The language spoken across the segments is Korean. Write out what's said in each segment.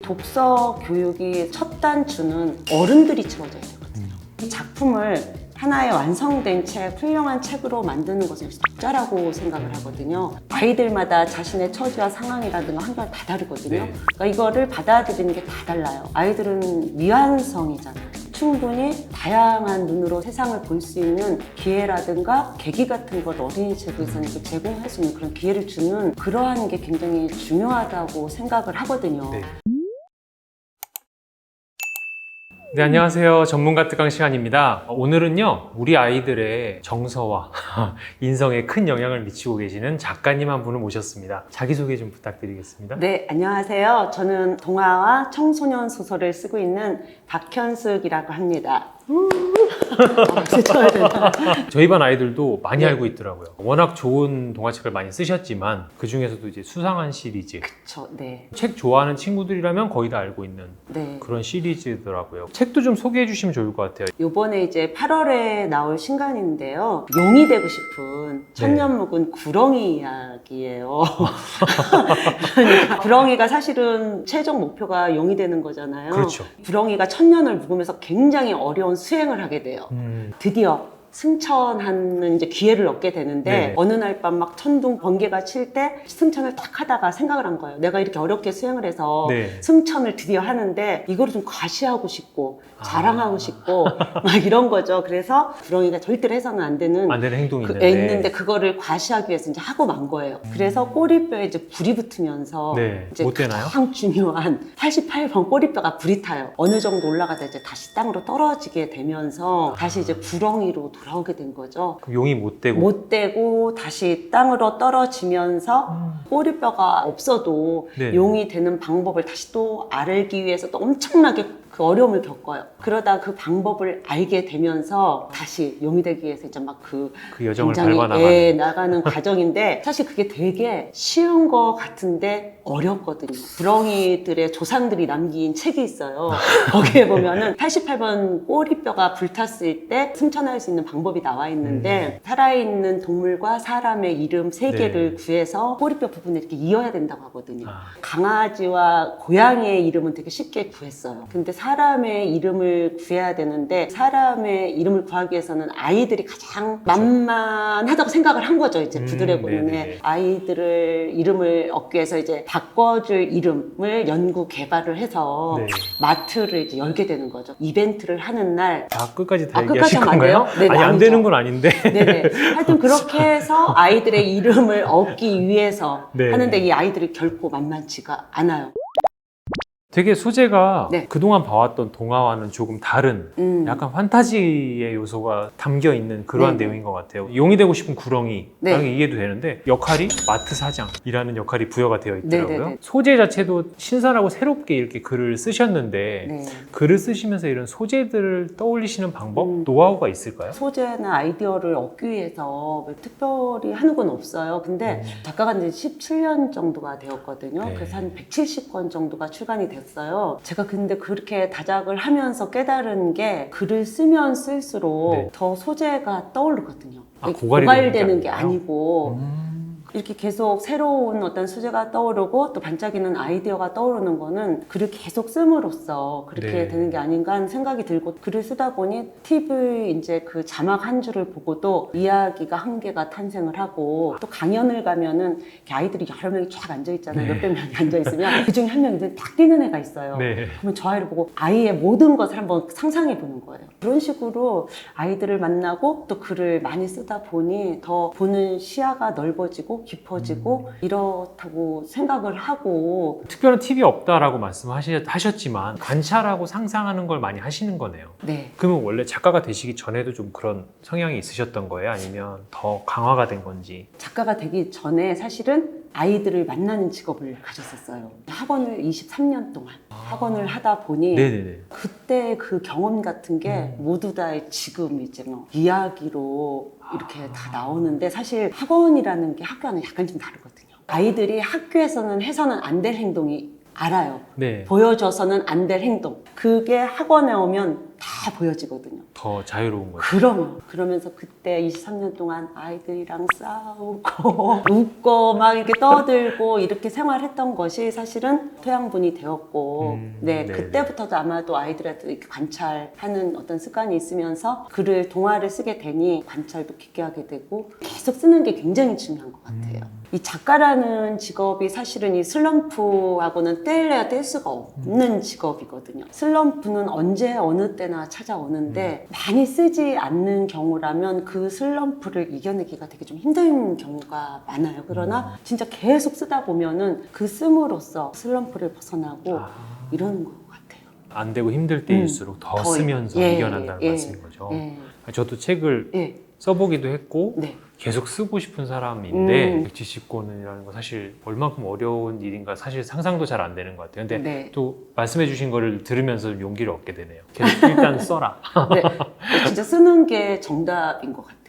독서 교육이 첫 단추는 어른들이 채워줘야 되거든요. 이 작품을 하나의 완성된 책, 훌륭한 책으로 만드는 것은 독자라고 생각을 하거든요. 아이들마다 자신의 처지와 상황이라든가 환경이 다 다르거든요. 네. 그러니까 이거를 받아들이는 게 다 달라요. 아이들은 미완성이잖아요. 충분히 다양한 눈으로 세상을 볼 수 있는 기회라든가 계기 같은 걸 어린이책에서는 제공할 수 있는 그런 기회를 주는 그러한 게 굉장히 중요하다고 생각을 하거든요. 네. 네, 안녕하세요. 전문가 특강 시간입니다. 오늘은요, 우리 아이들의 정서와 인성에 큰 영향을 미치고 계시는 작가님 한 분을 모셨습니다. 자기소개 좀 부탁드리겠습니다. 네, 안녕하세요. 저는 동화와 청소년 소설을 쓰고 있는 박현숙이라고 합니다. 저희 반 아이들도 많이 네. 알고 있더라고요. 워낙 좋은 동화책을 많이 쓰셨지만 그 중에서도 이제 수상한 시리즈, 네. 책 좋아하는 친구들이라면 거의 다 알고 있는 네. 그런 시리즈더라고요. 책도 좀 소개해 주시면 좋을 것 같아요. 요번에 이제 8월에 나올 신간인데요. 용이 되고 싶은 천년 묵은 구렁이 이야기예요. 그러니까 구렁이가 사실은 최종 목표가 용이 되는 거잖아요. 그렇죠. 구렁이가 천년을 묵으면서 굉장히 어려운 수행을 하게 돼요. 드디어 승천하는 이제 기회를 얻게 되는데 네네. 어느 날 밤 막 천둥 번개가 칠 때 승천을 딱 하다가 생각을 한 거예요. 내가 이렇게 어렵게 수행을 해서 네. 승천을 드디어 하는데 이거를 좀 과시하고 싶고 자랑하고 싶고 막 이런 거죠. 그래서 구렁이가 절대로 해서는 안 되는 안 되는 행동이 있는데 그거를 과시하기 위해서 이제 하고 만 거예요. 그래서 꼬리뼈에 이제 불이 붙으면서 네. 이제 못 되나요? 가장 중요한 88번 꼬리뼈가 불이 타요. 어느 정도 올라가다 이제 다시 땅으로 떨어지게 되면서 다시 이제 구렁이로 돌아오게 된 거죠. 그럼 용이 못 되고 못 되고 다시 땅으로 떨어지면서 꼬리뼈가 없어도 네. 용이 되는 방법을 다시 또 알기 위해서 또 엄청나게 그 어려움을 겪어요. 그러다 그 방법을 알게 되면서 다시 용이 되기 위해서 이제 막 그 여정을 굉장히 밟아 나가는. 나가는 과정인데 사실 그게 되게 쉬운 거 같은데 어렵거든요. 구렁이들의 조상들이 남긴 책이 있어요. 거기에 보면은 88번 꼬리뼈가 불탔을 때 승천할 수 있는 방법이 나와 있는데 살아있는 동물과 사람의 이름 세 개를 구해서 꼬리뼈 부분을 이렇게 이어야 된다고 하거든요. 강아지와 고양이의 이름은 되게 쉽게 구했어요. 근데 사람의 이름을 구해야 되는데 사람의 이름을 구하기 위해서는 아이들이 가장 만만하다고 생각을 한 거죠. 이제 부드레고는 네네네. 아이들을 이름을 얻기 위해서 이제 바꿔줄 이름을 연구 개발을 해서 네. 마트를 이제 열게 되는 거죠. 이벤트를 하는 날. 끝까지 다 끝까지 얘기하실 하면 안 건가요? 돼요? 네네, 아니 안 아니죠. 되는 건 아닌데. 네네. 하여튼 그렇게 해서 아이들의 이름을 얻기 위해서 네. 하는데 이 아이들이 결코 만만치가 않아요. 되게 소재가 네. 그동안 봐왔던 동화와는 조금 다른 약간 판타지의 요소가 담겨 있는 그러한 네. 내용인 것 같아요. 용이 되고 싶은 구렁이 네. 라는 게 이해도 되는데 역할이 마트 사장이라는 역할이 부여가 되어 있더라고요. 네네네. 소재 자체도 신선하고 새롭게 이렇게 글을 쓰셨는데 네. 글을 쓰시면서 이런 소재들을 떠올리시는 방법, 노하우가 있을까요? 소재나 아이디어를 얻기 위해서 뭐 특별히 하는 건 없어요. 근데 작가가 이제 17년 정도가 되었거든요. 네. 그래서 한 170권 정도가 출간이 됐어요. 제가 근데 그렇게 다작을 하면서 깨달은 게 글을 쓰면 쓸수록 네. 더 소재가 떠오르거든요. 고갈되는 게 게 아니고 이렇게 계속 새로운 어떤 소재가 떠오르고 또 반짝이는 아이디어가 떠오르는 거는 글을 계속 씀으로써 그렇게 네. 되는 게 아닌가 하는 생각이 들고 글을 쓰다 보니 TV 이제 그 자막 한 줄을 보고도 이야기가 한 개가 탄생을 하고 또 강연을 가면은 이렇게 아이들이 여러 명이 쫙 앉아있잖아요. 네. 몇백 명이 앉아있으면 그 중에 한 명이 딱 뛰는 애가 있어요. 네. 그러면 저 아이를 보고 아이의 모든 것을 한번 상상해 보는 거예요. 그런 식으로 아이들을 만나고 또 글을 많이 쓰다 보니 더 보는 시야가 넓어지고 깊어지고 이렇다고 생각을 하고 특별한 팁이 없다라고 말씀하셨지만 관찰하고 상상하는 걸 많이 하시는 거네요. 네. 그러면 원래 작가가 되시기 전에도 좀 그런 성향이 있으셨던 거예요? 아니면 더 강화가 된 건지? 작가가 되기 전에 사실은 아이들을 만나는 직업을 가졌었어요. 학원을 23년 동안 학원을 하다 보니 네네네. 그때 그 경험 같은 게 모두 다 지금 이제 뭐 이야기로 이렇게 다 나오는데 사실 학원이라는 게 학교와는 약간 좀 다르거든요. 아이들이 학교에서는 해서는 안 될 행동이 알아요. 네. 보여줘서는 안 될 행동. 그게 학원에 오면 다 보여지거든요. 더 자유로운 거죠. 그러면서 그때 23년 동안 아이들이랑 싸우고 웃고 막 이렇게 떠들고 이렇게 생활했던 것이 사실은 토양분이 되었고 네, 네네. 그때부터도 아마도 아이들한테 이렇게 관찰하는 어떤 습관이 있으면서 글을 동화를 쓰게 되니 관찰도 깊게 하게 되고 계속 쓰는 게 굉장히 중요한 것 같아요. 이 작가라는 직업이 사실은 이 슬럼프하고는 뗄래야 뗄 수가 없는 직업이거든요. 슬럼프는 언제 어느 때나 찾아오는데 많이 쓰지 않는 경우라면 그 슬럼프를 이겨내기가 되게 좀 힘든 경우가 많아요. 그러나 진짜 계속 쓰다 보면은 그 씀으로써 슬럼프를 벗어나고 이러는 것 같아요. 안 되고 힘들 때일수록 더 쓰면서 이겨낸다는 말씀인 거죠. 저도 책을 예. 써보기도 했고 네. 계속 쓰고 싶은 사람인데 백지식권이라는 거 사실 얼마큼 어려운 일인가 사실 상상도 잘 안 되는 것 같아요. 근데 네. 또 말씀해 주신 거를 들으면서 용기를 얻게 되네요. 계속 일단 써라. 네. 진짜 쓰는 게 정답인 것 같아요.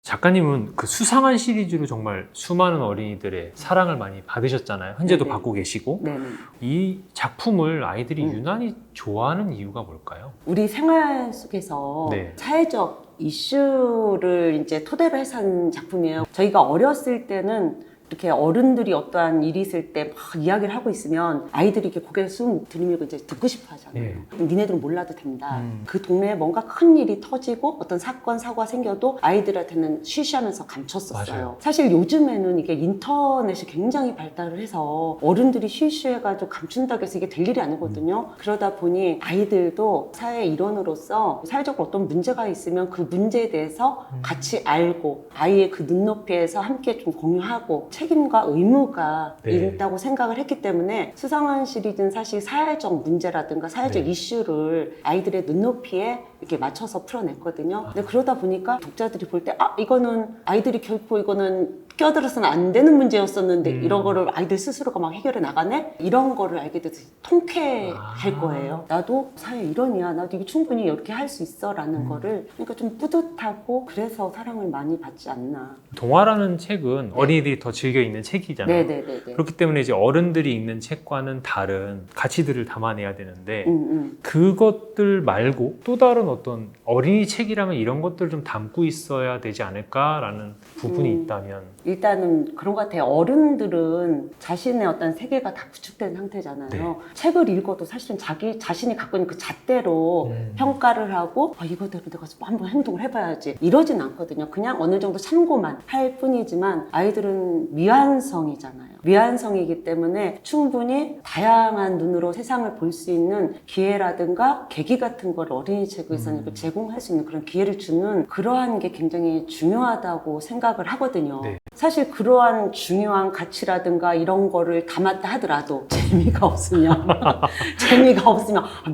작가님은 그 수상한 시리즈로 정말 수많은 어린이들의 사랑을 많이 받으셨잖아요. 현재도 네네. 받고 계시고. 네네. 이 작품을 아이들이 유난히 좋아하는 이유가 뭘까요? 우리 생활 속에서 네. 사회적 이슈를 이제 토대로 해서 한 작품이에요. 저희가 어렸을 때는 이렇게 어른들이 어떠한 일이 있을 때 막 이야기를 하고 있으면 아이들이 이렇게 고개를 쑥 들이밀고 이제 듣고 싶어 하잖아요. 니네들은 몰라도 된다. 그 동네에 뭔가 큰 일이 터지고 어떤 사건, 사고가 생겨도 아이들한테는 쉬쉬하면서 감췄었어요. 맞아요. 사실 요즘에는 이게 인터넷이 굉장히 발달을 해서 어른들이 쉬쉬해가지고 감춘다고 해서 이게 될 일이 아니거든요. 그러다 보니 아이들도 사회의 일원으로서 사회적으로 어떤 문제가 있으면 그 문제에 대해서 같이 알고 아이의 그 눈높이에서 함께 좀 공유하고 책임과 의무가 네. 있다고 생각을 했기 때문에 수상한 시리즈는 사실 사회적 문제라든가 사회적 네. 이슈를 아이들의 눈높이에 이렇게 맞춰서 풀어냈거든요. 근데 그러다 보니까 독자들이 볼 때 이거는 아이들이 결코 이거는 끼어들어서는 안 되는 문제였었는데 이런 거를 아이들 스스로가 막 해결해 나가네? 이런 거를 알게 돼서 통쾌할 거예요. 나도 사회 일원이야. 나도 이거 충분히 이렇게 할 수 있어 라는 거를 그러니까 좀 뿌듯하고 그래서 사랑을 많이 받지 않나. 동화라는 책은 어린이들이 더 즐겨 읽는 책이잖아요. 네네네. 그렇기 때문에 이제 어른들이 읽는 책과는 다른 가치들을 담아내야 되는데 그것들 말고 또 다른 어떤 어린이 책이라면 이런 것들을 좀 담고 있어야 되지 않을까라는 부분이 있다면 일단은 그런 것 같아요. 어른들은 자신의 어떤 세계가 다 구축된 상태잖아요. 네. 책을 읽어도 사실은 자신이 갖고 있는 그 잣대로 평가를 하고 이거대로 내가 한번 행동을 해봐야지 이러진 않거든요. 그냥 어느 정도 참고만 할 뿐이지만 아이들은 미완성이잖아요. 미완성이기 때문에 충분히 다양한 눈으로 세상을 볼 수 있는 기회라든가 계기 같은 걸 어린이 책에서는 제공할 수 있는 그런 기회를 주는 그러한 게 굉장히 중요하다고 생각을 하거든요. 네. 사실 그러한 중요한 가치라든가 이런 거를 담았다 하더라도 재미가 없으면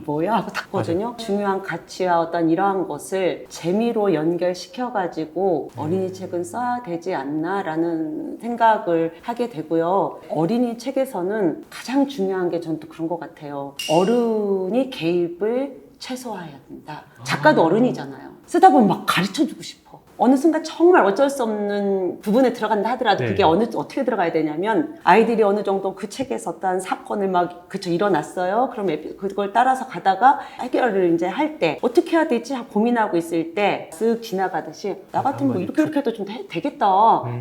뭐야 하고 닫거든요. 중요한 가치와 어떤 이러한 것을 재미로 연결시켜가지고 어린이 책은 써야 되지 않나라는 생각을 하게 되고요. 어린이 책에서는 가장 중요한 게 저는 또 그런 것 같아요. 어른이 개입을 최소화해야 된다. 작가도 어른이잖아요. 쓰다 보면 막 가르쳐주고 싶어. 어느 순간 정말 어쩔 수 없는 부분에 들어간다 하더라도 네. 그게 어떻게 들어가야 되냐면 아이들이 어느 정도 그 책에서 어떤 사건을 일어났어요. 그럼 그걸 따라서 가다가 해결을 이제 할 때 어떻게 해야 되지? 고민하고 있을 때 쓱 지나가듯이 나 같으면 뭐 이렇게 해도 좀 되겠다.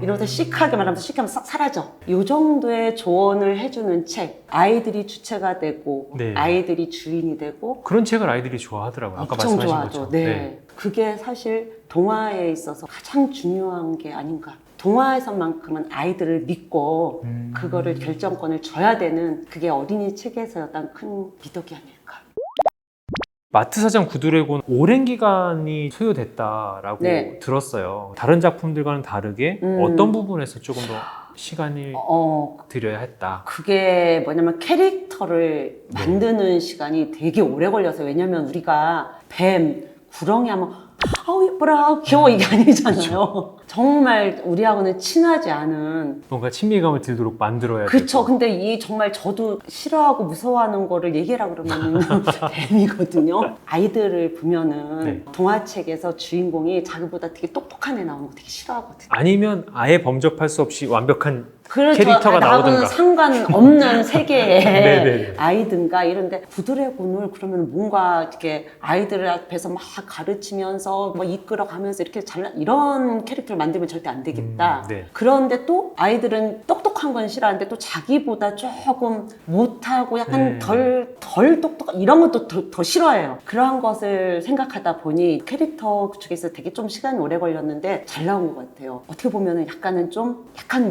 이러면서 시크하게 말하면서 씩 하면 싹 사라져. 이 정도의 조언을 해주는 책. 아이들이 주체가 되고 네. 아이들이 주인이 되고 그런 책을 아이들이 좋아하더라고요. 아까 엄청 말씀하신 좋아하죠. 것처럼. 네. 그게 사실 동화에 있어서 가장 중요한 게 아닌가. 동화에서만큼은 아이들을 믿고 그거를 결정권을 줘야 되는 그게 어린이 책에서 어떤 큰 미덕이 아닐까. 마트 사장 구두레고는 오랜 기간이 소요됐다라고 네. 들었어요. 다른 작품들과는 다르게 어떤 부분에서 조금 더 시간을 들여야 했다. 그게 뭐냐면 캐릭터를 만드는 시간이 되게 오래 걸려서 왜냐면 우리가 뱀, 구렁이 하면 아우 예뻐라 귀여워 이게 아니잖아요. 정말 우리하고는 친하지 않은 뭔가 친밀감을 들도록 만들어야 그쵸. 되고. 근데 이 정말 저도 싫어하고 무서워하는 거를 얘기하라 그러면 뱀이거든요. 아이들을 보면은 네. 동화책에서 주인공이 자기보다 되게 똑똑한 애 나오는 거 되게 싫어하거든요. 아니면 아예 범접할 수 없이 완벽한 캐릭터가 나하고는 나오든가. 상관없는 세계의 네네네. 아이든가 이런데 구드래곤을 그러면 뭔가 이렇게 아이들 앞에서 막 가르치면서 뭐 이끌어가면서 이렇게 이런 캐릭터를 만들면 절대 안 되겠다. 네. 그런데 또 아이들은 똑똑한 건 싫어하는데 또 자기보다 조금 못하고 약간 네. 덜 똑똑한 이런 것도 더 싫어해요. 그러한 것을 생각하다 보니 캐릭터 구축에서 되게 좀 시간이 오래 걸렸는데 잘 나온 것 같아요. 어떻게 보면은 약간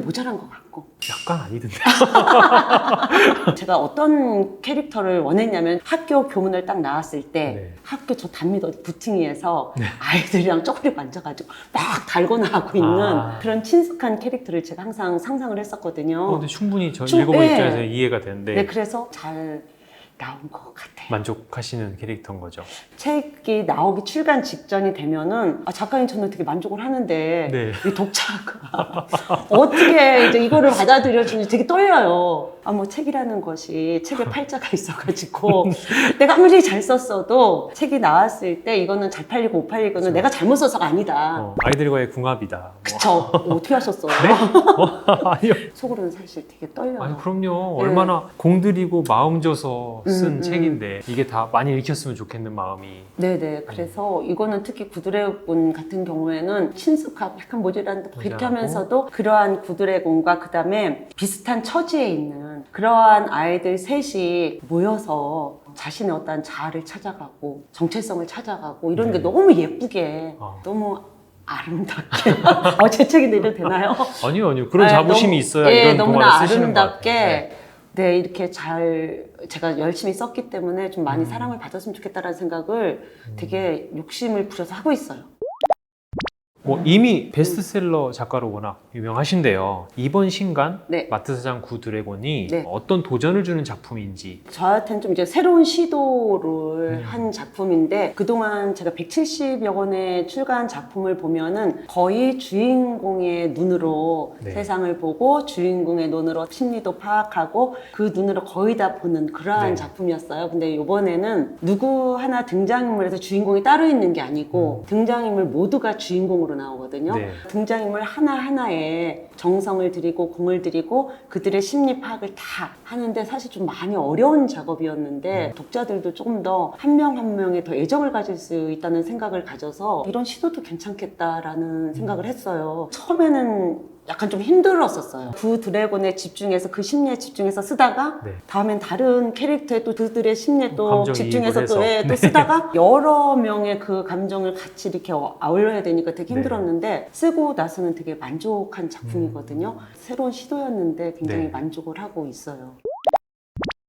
모자란 것 같고. 약간 아니던데. 제가 어떤 캐릭터를 원했냐면 학교 교문을 딱 나왔을 때 네. 학교 저 단미도 부팅이에서 아이들이랑 쪼그리고 앉아가지고 막 달고나 하고 있는 그런 친숙한 캐릭터를 제가 항상 상상을 했었거든요. 근데 충분히 저 좀- 읽어본 네. 입장에서 이해가 되는데 네, 그래서 잘 나온 것 같아요. 만족하시는 캐릭터인 거죠. 책이 나오기 출간 직전이 되면은 작가님 저는 되게 만족을 하는데 네. 이 독자가 어떻게 이제 이거를 받아들여주는지 되게 떨려요. 뭐 책이라는 것이 책에 팔자가 있어가지고 내가 아무리 잘 썼어도 책이 나왔을 때 이거는 잘 팔리고 못 팔리고는 내가 잘못 써서가 아니다. 아이들과의 궁합이다. 뭐. 그쵸? 어떻게 하셨어요? 아니요. 속으로는 사실 되게 떨려요. 아니 그럼요. 네. 얼마나 공들이고 마음 줘서 쓴 음. 책인데 이게 다 많이 읽혔으면 좋겠는 마음이. 네네. 그래서 이거는 특히 구드래곤 같은 경우에는 친숙하고 약간 모질한 듯 그렇게 모자라고. 하면서도 그러한 구드래곤과 그 다음에 비슷한 처지에 있는 그러한 아이들 셋이 모여서 자신의 어떤 자아를 찾아가고 정체성을 찾아가고 이런 게 네. 너무 예쁘게 너무 아름답게 제 책인데 이래도 되나요? 아니요. 그런 네, 자부심이 너무- 있어야 예, 이런 너무나 동화를 쓰시는 것 같아요. 아름답게 네, 이렇게 잘 제가 열심히 썼기 때문에 좀 많이 사랑을 받았으면 좋겠다라는 생각을 되게 욕심을 부려서 하고 있어요. 뭐 이미 베스트셀러 작가로 워낙 유명하신데요. 이번 신간 네. 마트사장 구드래곤이 네. 어떤 도전을 주는 작품인지. 저한테는 좀 이제 새로운 시도를 한 작품인데 그동안 제가 170여 권의 출간 작품을 보면은 거의 주인공의 눈으로 네. 세상을 보고 주인공의 눈으로 심리도 파악하고 그 눈으로 거의 다 보는 그러한 네. 작품이었어요. 근데 이번에는 누구 하나 등장인물에서 주인공이 따로 있는 게 아니고 등장인물 모두가 주인공으로 나오거든요. 네. 등장인물 하나하나에 정성을 들이고 공을 들이고 그들의 심리 파악을 다 하는데 사실 좀 많이 어려운 작업이었는데 독자들도 조금 더 한 명 한 명에 더 애정을 가질 수 있다는 생각을 가져서 이런 시도도 괜찮겠다라는 생각을 했어요. 처음에는 약간 좀 힘들었었어요. 그 드래곤에 집중해서 그 심리에 집중해서 쓰다가 네. 다음엔 다른 캐릭터에 또 그들의 심리에 또 감정이입을 집중해서 해서. 또, 또 쓰다가 여러 명의 그 감정을 같이 이렇게 아울러야 되니까 되게 네. 힘들었는데 쓰고 나서는 되게 만족한 작품이거든요. 새로운 시도였는데 굉장히 네. 만족을 하고 있어요.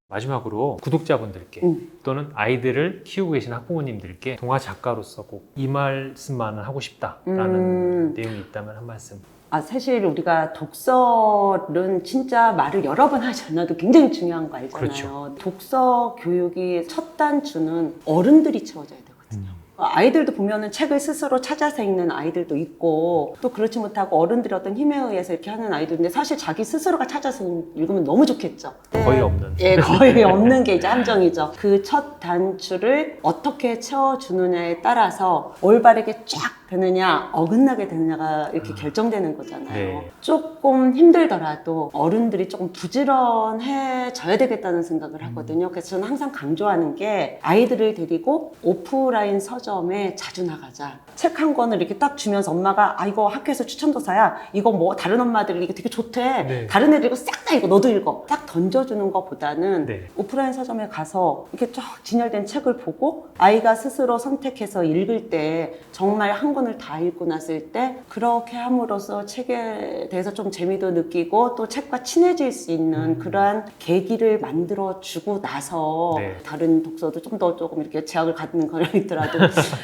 마지막으로 구독자분들께 또는 아이들을 키우고 계신 학부모님들께 동화 작가로서 꼭 이 말씀만은 하고 싶다라는 내용이 있다면 한 말씀. 사실 우리가 독서는 진짜 말을 여러 번 하지 않아도 굉장히 중요한 거 알잖아요. 그렇죠. 독서 교육이 첫 단추는 어른들이 채워줘야 되거든요. 아이들도 보면은 책을 스스로 찾아서 읽는 아이들도 있고 또 그렇지 못하고 어른들의 어떤 힘에 의해서 이렇게 하는 아이들인데 사실 자기 스스로가 찾아서 읽으면 너무 좋겠죠. 거의 없는. 예, 거의 없는 게 이제 함정이죠. 그 첫 단추를 어떻게 채워주느냐에 따라서 올바르게 쫙 되느냐 어긋나게 되느냐가 이렇게 결정되는 거잖아요. 네. 조금 힘들더라도 어른들이 조금 부지런해져야 되겠다는 생각을 하거든요. 그래서 저는 항상 강조하는 게 아이들을 데리고 오프라인 서점에 자주 나가자. 책 한 권을 이렇게 딱 주면서 엄마가 이거 학교에서 추천도서야. 이거 뭐 다른 엄마들이 이게 되게 좋대. 네. 다른 애들 이거 싹 다 읽어. 너도 읽어. 딱 던져주는 것보다는 네. 오프라인 서점에 가서 이렇게 쫙 진열된 책을 보고 아이가 스스로 선택해서 읽을 때 정말 한 권을 다 읽고 났을 때 그렇게 함으로써 책에 대해서 좀 재미도 느끼고 또 책과 친해질 수 있는 그러한 계기를 만들어 주고 나서 네. 다른 독서도 좀 더 조금 이렇게 제약을 갖는 거는 있더라도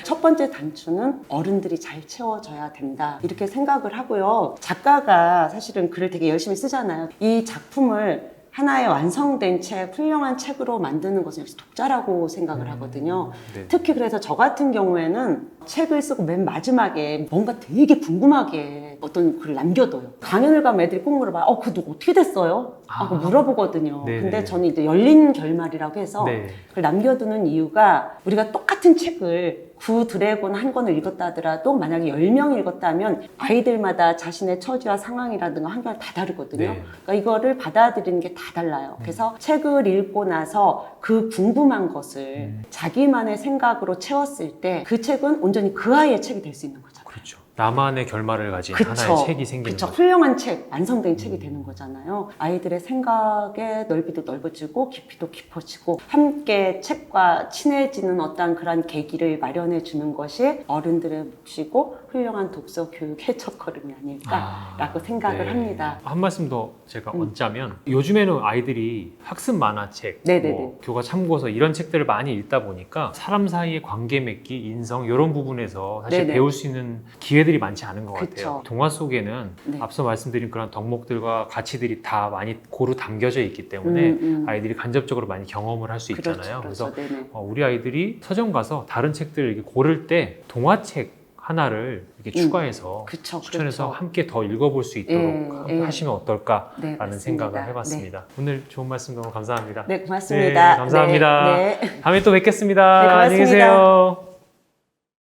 첫 번째 단추는 어른들이 잘 채워줘야 된다 이렇게 생각을 하고요. 작가가 사실은 글을 되게 열심히 쓰잖아요. 이 작품을 하나의 완성된 책, 훌륭한 책으로 만드는 것은 역시 독자라고 생각을 하거든요. 네. 특히 그래서 저 같은 경우에는 책을 쓰고 맨 마지막에 뭔가 되게 궁금하게 어떤 글을 남겨둬요. 강연을 가면 애들이 꼭 물어봐요. 그 누구 어떻게 됐어요? 하고 물어보거든요. 네네. 근데 저는 이제 열린 결말이라고 해서 네. 그걸 남겨두는 이유가 우리가 똑같은 책을 구 드래곤 한 권을 읽었다 하더라도 만약에 10명 읽었다 하면 아이들마다 자신의 처지와 상황이라든가 환경이 다 다르거든요. 네. 그러니까 이거를 받아들이는 게 다 달라요. 그래서 책을 읽고 나서 그 궁금한 것을 자기만의 생각으로 채웠을 때 그 책은 온전히 그 아이의 책이 될 수 있는 거잖아요. 그렇죠. 나만의 결말을 가진 그쵸. 하나의 책이 생기는 그쵸. 거죠. 훌륭한 책, 완성된 책이 되는 거잖아요. 아이들의 생각의 넓이도 넓어지고 깊이도 깊어지고 함께 책과 친해지는 어떤 그런 계기를 마련해 주는 것이 어른들의 몫이고 훌륭한 독서 교육의 첫걸음이 아닐까라고 생각을 네. 합니다. 한 말씀 더 제가 얹자면 요즘에는 아이들이 학습 만화책, 네네네. 뭐 교과 참고서 이런 책들을 많이 읽다 보니까 사람 사이의 관계 맺기, 인성 이런 부분에서 사실 네네. 배울 수 있는 기회들이 많지 않은 것 그쵸. 같아요. 동화 속에는 네. 앞서 말씀드린 그런 덕목들과 가치들이 다 많이 고루 담겨져 있기 때문에 아이들이 간접적으로 많이 경험을 할 수 있잖아요. 그렇죠. 네네. 우리 아이들이 서점 가서 다른 책들을 이렇게 고를 때 동화책 하나를 이렇게 추가해서 그쵸, 추천해서 그렇죠. 함께 더 읽어볼 수 있도록 예. 하시면 어떨까라는 네, 맞습니다. 생각을 해봤습니다. 오늘 좋은 말씀 너무 감사합니다. 네, 고맙습니다. 네, 감사합니다. 네, 네. 다음에 또 뵙겠습니다. 네, 고맙습니다. 안녕히 계세요.